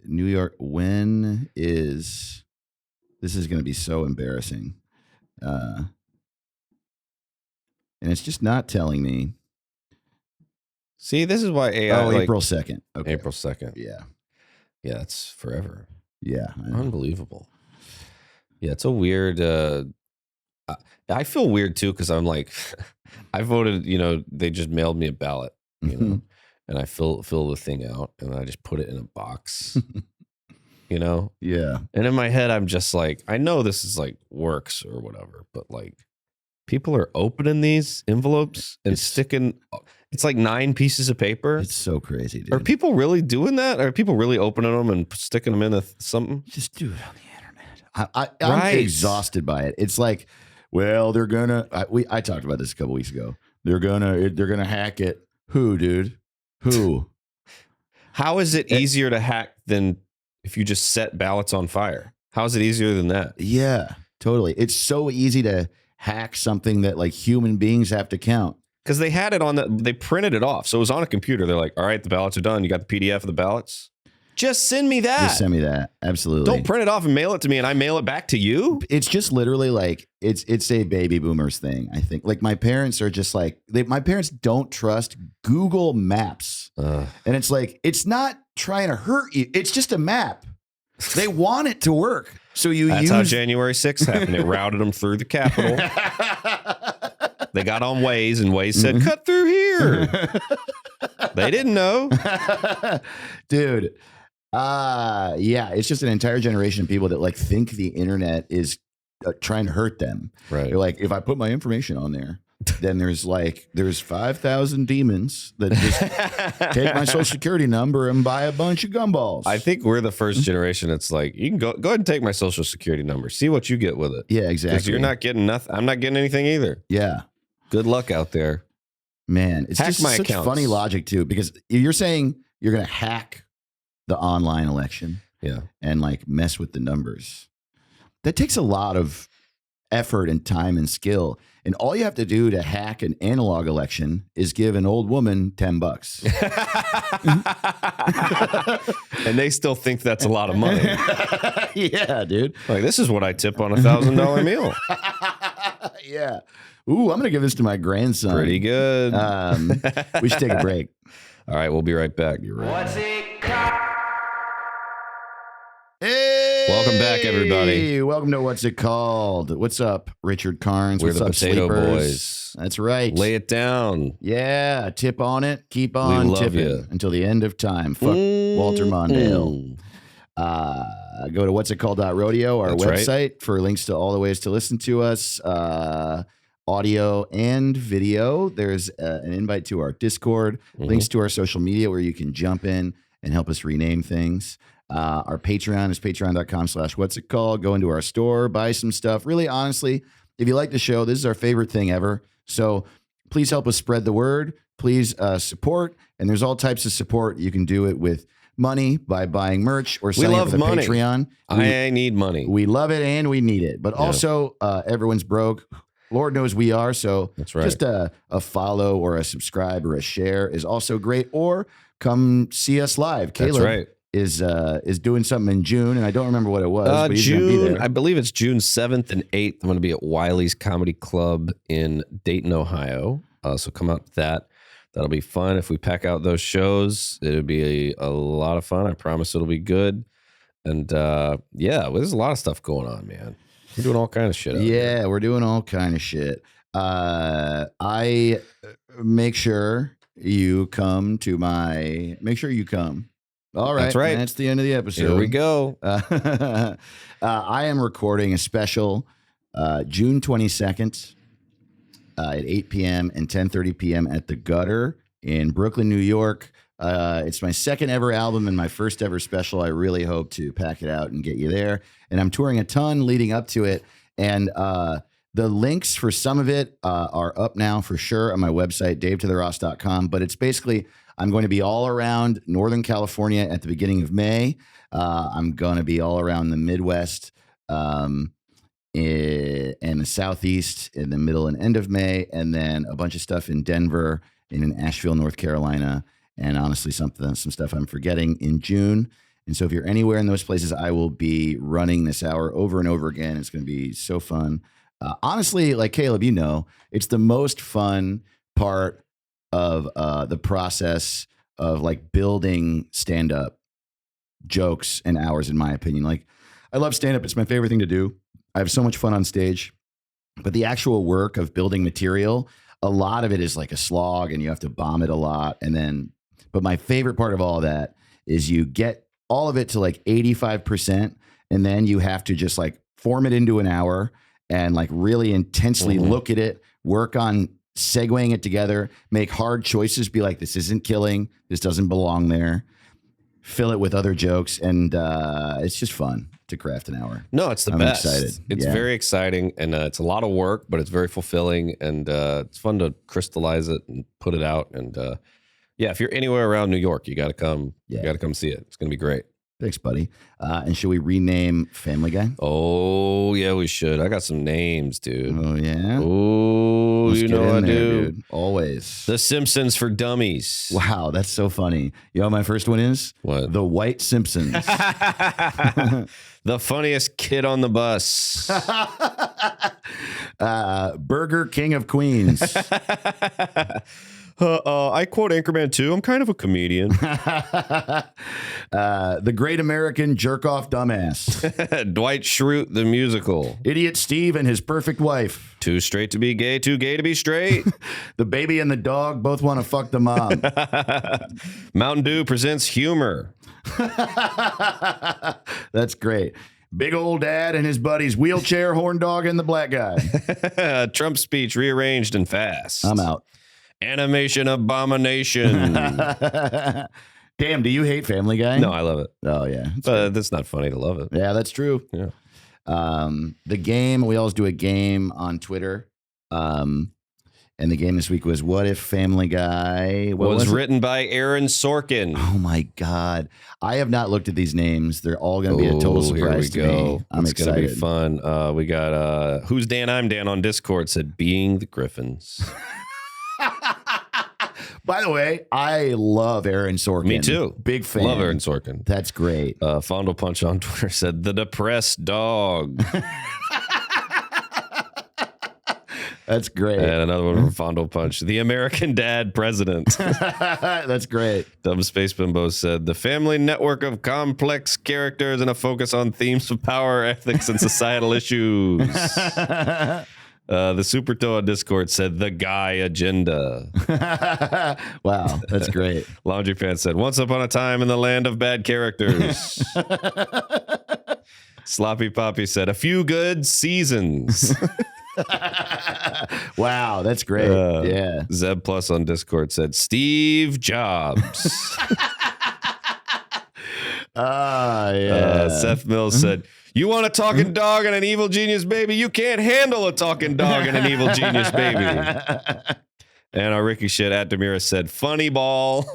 B: New York, when is, this is going to be so embarrassing. And it's just not telling me.
C: See, this is why AI.
B: Oh,
C: like,
B: April 2nd. Okay.
C: April 2nd.
B: Yeah.
C: Yeah, it's forever.
B: Yeah. I know.
C: Unbelievable. Yeah, it's a weird. I feel weird too because I'm like, I voted. You know, they just mailed me a ballot. You know, and I fill the thing out and I just put it in a box. You know.
B: Yeah.
C: And in my head, I'm just like, I know this is like works or whatever, but like, people are opening these envelopes and sticking. It's like 9 pieces of paper.
B: It's so crazy, dude.
C: Are people really doing that? Are people really opening them and sticking them into something?
B: Just do it on the internet. I'm exhausted by it. It's like, well, they're gonna. I talked about this a couple weeks ago. They're gonna hack it. Who, dude? Who?
C: How is it easier to hack than if you just set ballots on fire? How is it easier than that?
B: Yeah, totally. It's so easy to hack something that like human beings have to count.
C: Because they had it on they printed it off. So it was on a computer. They're like, all right, the ballots are done. You got the PDF of the ballots? Just send me that.
B: Just send me that. Absolutely.
C: Don't print it off and mail it to me and I mail it back to you.
B: It's just literally like, it's a baby boomers thing, I think. Like my parents are just like, my parents don't trust Google Maps. And it's like, it's not trying to hurt you. It's just a map. They want it to work. So
C: That's how January 6th happened. It routed them through the Capitol. They got on Waze and Waze said, cut through here. They didn't know.
B: Dude. Yeah, it's just an entire generation of people that like think the internet is trying to hurt them.
C: Right.
B: They're like, if I put my information on there, then there's 5,000 demons that just take my social security number and buy a bunch of gumballs.
C: I think we're the first generation. It's like, you can go ahead and take my social security number. See what you get with it.
B: Yeah, exactly.
C: Because you're not getting nothing. I'm not getting anything either.
B: Yeah.
C: Good luck out there.
B: Man, it's
C: hack
B: just
C: my
B: such
C: accounts.
B: Funny logic too, because you're saying you're going to hack the online election, and like mess with the numbers. That takes a lot of effort and time and skill. And all you have to do to hack an analog election is give an old woman $10.
C: And they still think that's a lot of money.
B: Yeah, dude.
C: Like, this is what I tip on $1,000 meal.
B: Yeah. Ooh, I'm going to give this to my grandson.
C: Pretty good.
B: We should take a break.
C: All right, we'll be right back.
A: What's it called?
B: Hey,
C: welcome back, everybody.
B: Welcome to What's It Called? What's up, Richard Carnes?
C: We're
B: What's
C: the
B: up,
C: Potato
B: Sleepers?
C: Boys.
B: That's right.
C: Lay it down.
B: Yeah, tip on it. Keep on
C: love
B: tipping
C: you.
B: until the end of time. Fuck Walter Mondale. Go to whatsitcalled.rodeo, our
C: That's
B: website,
C: right.
B: for links to all the ways to listen to us, audio and video. There's an invite to our Discord, links to our social media where you can jump in and help us rename things. Our Patreon is patreon.com/whatsitcalled. Go into our store, buy some stuff. Really, honestly, if you like the show, this is our favorite thing ever. So please help us spread the word. Please support. And there's all types of support. You can do it with money by buying merch or signing up for the
C: money.
B: Patreon.
C: I need money.
B: We love it and we need it. But also, everyone's broke. Lord knows we are. So
C: That's right.
B: just a follow or a subscribe or a share is also great. Or come see us live. Caleb
C: That's right.
B: is doing something in June, and I don't remember what it was. But he's gonna be
C: June,
B: there.
C: I believe it's June 7th and 8th. I'm going to be at Wiley's Comedy Club in Dayton, Ohio. So come out to that. That'll be fun. If we pack out those shows, it'll be a lot of fun. I promise it'll be good. And there's a lot of stuff going on, man. We're doing all kind of shit out here.
B: We're doing all kind of shit. I make sure you come. All right.
C: That's right.
B: That's the end of the episode.
C: Here we go.
B: I am recording a special June 22nd at 8 p.m. and 10:30 p.m. at the Gutter in Brooklyn, New York. It's my second ever album and my first ever special. I really hope to pack it out and get you there. And I'm touring a ton leading up to it. And the links for some of it are up now for sure on my website, davetotheross.com. But it's basically, I'm going to be all around Northern California at the beginning of May. I'm going to be all around the Midwest and the Southeast in the middle and end of May. And then a bunch of stuff in Denver and in Asheville, North Carolina. And honestly, some stuff I'm forgetting in June. And so if you're anywhere in those places, I will be running this hour over and over again. It's going to be so fun. Honestly, like Caleb, it's the most fun part of the process of like building stand-up jokes and hours, in my opinion. Like, I love stand-up. It's my favorite thing to do. I have so much fun on stage. But the actual work of building material, a lot of it is like a slog and you have to bomb it a lot. But my favorite part of all that is you get all of it to like 85%. And then you have to just like form it into an hour and like really intensely look at it, work on segueing it together, make hard choices, be like, this isn't killing, this doesn't belong there. Fill it with other jokes, and it's just fun to craft an hour.
C: No, it's the
B: I'm
C: best.
B: excited.
C: It's very exciting, and it's a lot of work, but it's very fulfilling, and it's fun to crystallize it and put it out. And if you're anywhere around New York, you got to come.
B: Yeah.
C: You got to come see it. It's going to be great.
B: Thanks, buddy. And should we rename Family Guy?
C: Oh, yeah, we should. I got some names, dude.
B: Oh, yeah?
C: Oh,
B: Let's
C: you
B: get
C: know
B: in
C: I
B: there,
C: do.
B: dude. Always.
C: The Simpsons for Dummies.
B: Wow, that's so funny. You know what my first one is?
C: What?
B: The White Simpsons.
C: The funniest kid on the bus.
B: Burger King of Queens.
C: I quote Anchorman 2. I'm kind of a comedian.
B: The Great American Jerk Off Dumbass.
C: Dwight Schrute, the musical.
B: Idiot Steve and his perfect wife.
C: Too straight to be gay, too gay to be straight.
B: The baby and the dog both want to fuck the mom.
C: Mountain Dew presents humor.
B: That's great. Big old dad and his buddies, wheelchair, horn dog, and the black guy.
C: Trump speech rearranged and fast.
B: I'm out.
C: Animation abomination.
B: Damn, do you hate Family Guy?
C: No, I love it.
B: Oh, yeah.
C: But that's not funny to love it.
B: Yeah, that's true.
C: Yeah.
B: The game, we always do a game on Twitter. And the game this week was What If Family Guy
C: was written by Aaron Sorkin.
B: Oh my God. I have not looked at these names. They're all going to be a total surprise to me. I'm excited.
C: It's going to be fun. We got Who's Dan? I'm Dan on Discord said Being the Griffins.
B: By the way, I love Aaron Sorkin.
C: Me too.
B: Big fan.
C: Love Aaron Sorkin.
B: That's great.
C: Fondle Punch on Twitter said The Depressed Dog.
B: That's great.
C: And another one from Fondle Punch. The American Dad President.
B: That's great.
C: Dumb Space Bimbo said, the family network of complex characters and a focus on themes of power, ethics, and societal issues. The Super Toe on Discord said, the Guy Agenda.
B: Wow, that's great.
C: Laundry Pants said, once upon a time in the land of bad characters. Sloppy Poppy said, a few good seasons.
B: Wow, that's great. Yeah.
C: Zeb Plus on Discord said Steve Jobs.
B: Yeah.
C: Seth Mills said, you want a talking dog and an evil genius baby? You can't handle a talking dog and an evil genius baby. And our Ricky shit at Demira said, funny ball.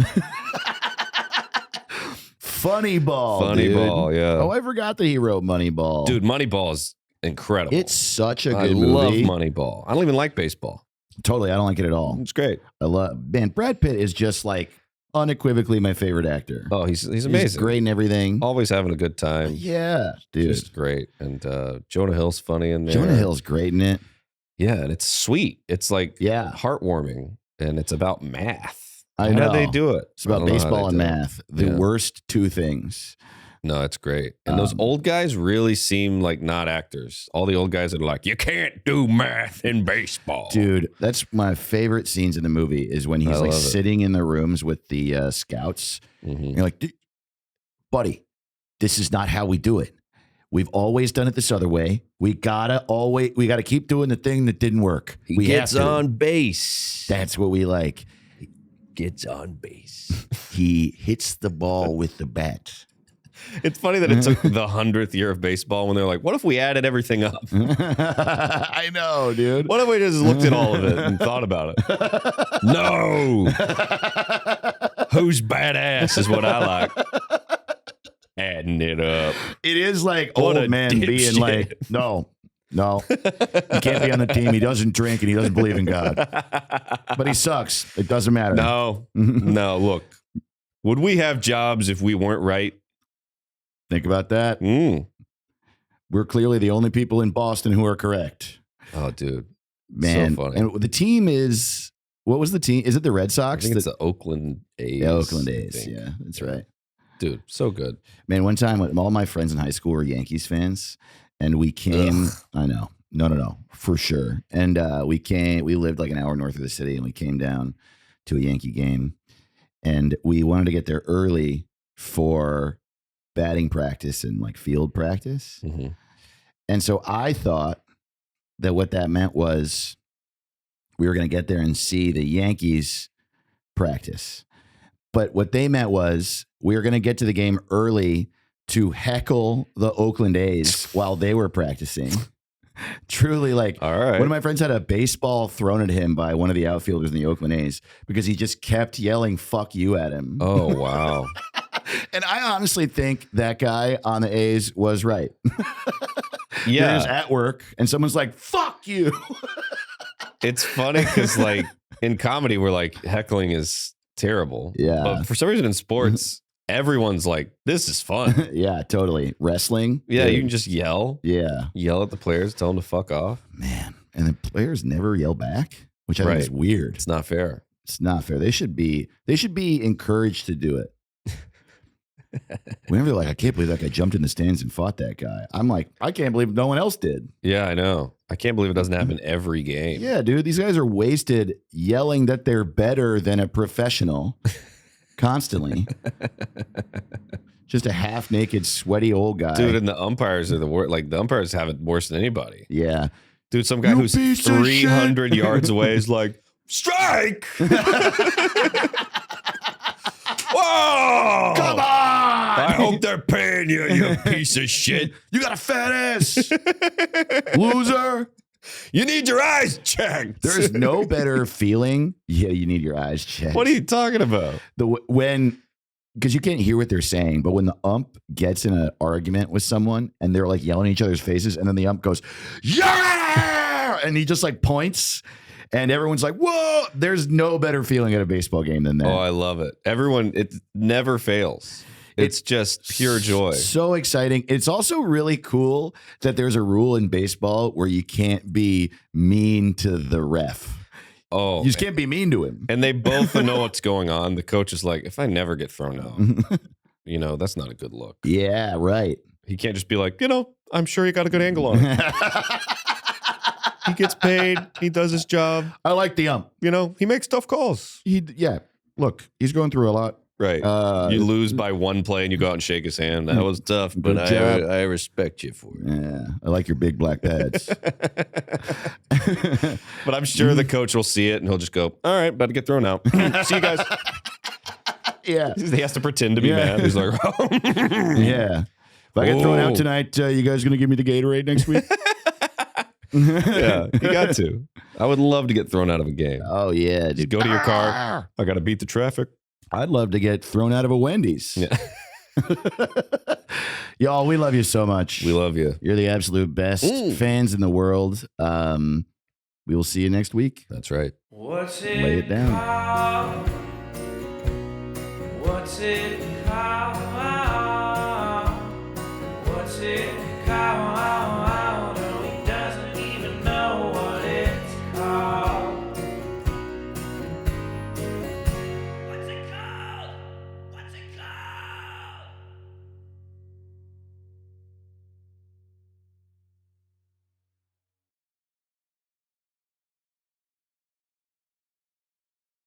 B: Funny Ball.
C: Funny
B: dude.
C: Ball, yeah.
B: Oh, I forgot that he wrote Moneyball.
C: Dude, Moneyball is incredible.
B: It's such a good
C: I
B: movie.
C: love Moneyball. I don't even like baseball.
B: Totally, I don't like it at all.
C: It's great.
B: Man, Brad Pitt is just like unequivocally my favorite actor.
C: Oh, he's amazing.
B: He's great and everything.
C: Always having a good time.
B: Yeah, dude.
C: Just great. And Jonah Hill's funny in there.
B: Jonah Hill's great in it.
C: Yeah, and it's sweet. It's like
B: Yeah.
C: heartwarming, and it's about math.
B: I know.
C: How do they do it?
B: It's about baseball and math. The worst two things.
C: No, it's great. And those old guys really seem like not actors. All the old guys are like, you can't do math in baseball.
B: Dude, that's my favorite scenes in the movie is when he's like sitting in the rooms with the scouts.
C: Mm-hmm.
B: And you're like, buddy, this is not how we do it. We've always done it this other way. We gotta keep doing the thing that didn't work.
C: He gets on base.
B: That's what we like.
C: Gets on base.
B: He hits the ball with the bat.
C: It's funny that it took the 100th year of baseball when they're like, what if we added everything up?
B: I know, dude.
C: What if we just looked at all of it and thought about it? No. Who's badass is what I like. Adding it up.
B: It is like
C: What
B: old
C: a
B: men being
C: dipshit.
B: like, no, he can't be on the team. He doesn't drink and he doesn't believe in God. But he sucks. It doesn't matter.
C: No, look. Would we have jobs if we weren't right?
B: Think about that. We're clearly the only people in Boston who are correct.
C: Oh, dude.
B: Man.
C: So funny.
B: And the team is, what was the team? Is it the Red
C: I
B: Sox?
C: think it's the Oakland A's.
B: The Oakland A's.
C: I think.
B: Yeah, that's right.
C: Dude, so good.
B: Man, one time all my friends in high school were Yankees fans. And we came, I know. No, for sure. And we lived like an hour north of the city and we came down to a Yankee game. And we wanted to get there early for batting practice and like field practice.
C: Mm-hmm.
B: And so I thought that what that meant was we were going to get there and see the Yankees practice. But what they meant was we were going to get to the game early to heckle the Oakland A's while they were practicing. Truly, like,
C: all right.
B: One of my friends had a baseball thrown at him by one of the outfielders in the Oakland A's because he just kept yelling "fuck you" at him.
C: Oh, wow.
B: And I honestly think that guy on the A's was right.
C: Yeah.
B: He was at work and someone's like, "Fuck you."
C: It's funny because, like, in comedy, we're like, heckling is terrible.
B: Yeah.
C: But for some reason in sports, everyone's like, this is fun.
B: Yeah, totally. Wrestling.
C: Yeah,
B: dude.
C: you can just yell.
B: Yeah.
C: Yell at the players, tell them to fuck off.
B: Man. And the players never yell back, which I think is weird.
C: It's not fair.
B: It's not fair. They should be encouraged to do it. Whenever they're like, I can't believe that guy jumped in the stands and fought that guy. I'm like, I can't believe no one else did.
C: Yeah, I know. I can't believe it doesn't happen every game.
B: Yeah, dude. These guys are wasted yelling that they're better than a professional constantly. Just a half-naked, sweaty old guy.
C: Dude, and the umpires are the worst. Like, the umpires have it worse than anybody.
B: Yeah.
C: Dude, some guy who's 300 yards away is like, strike! Whoa!
B: Come on!
C: I hope they're paying you, you piece of shit.
B: You got a fat ass, loser.
C: You need your eyes checked.
B: There's no better feeling. Yeah, you need your eyes checked.
C: What are you talking about?
B: Because you can't hear what they're saying, but when the ump gets in an argument with someone and they're like yelling in each other's faces, and then the ump goes, yeah! And he just like points. And everyone's like, whoa, there's no better feeling at a baseball game than that.
C: Oh, I love it. Everyone, it never fails. It's just pure joy.
B: So exciting. It's also really cool that there's a rule in baseball where you can't be mean to the ref.
C: Oh,
B: you just can't be mean to him.
C: And they both know what's going on. The coach is like, if I never get thrown out, that's not a good look.
B: Yeah, right.
C: He can't just be like, I'm sure he got a good angle on it. He gets paid. He does his job.
B: I like the ump.
C: He makes tough calls.
B: Look, he's going through a lot.
C: Right. You lose by one play and you go out and shake his hand. That was tough, but I respect you for it.
B: Yeah. I like your big black pads.
C: But I'm sure the coach will see it and he'll just go, all right, about to get thrown out. See you guys.
B: Yeah.
C: He has to pretend to be mad. He's like,
B: yeah. If I get thrown out tonight, you guys going to give me the Gatorade next week?
C: Yeah, you got to. I would love to get thrown out of a game.
B: Oh, yeah.
C: Just go to your car. I got to beat the traffic.
B: I'd love to get thrown out of a Wendy's.
C: Yeah.
B: Y'all, we love you so much.
C: We love you.
B: You're the absolute best fans in the world. We will see you next week.
C: That's right.
A: What's it
B: Lay it down.
A: called? What's it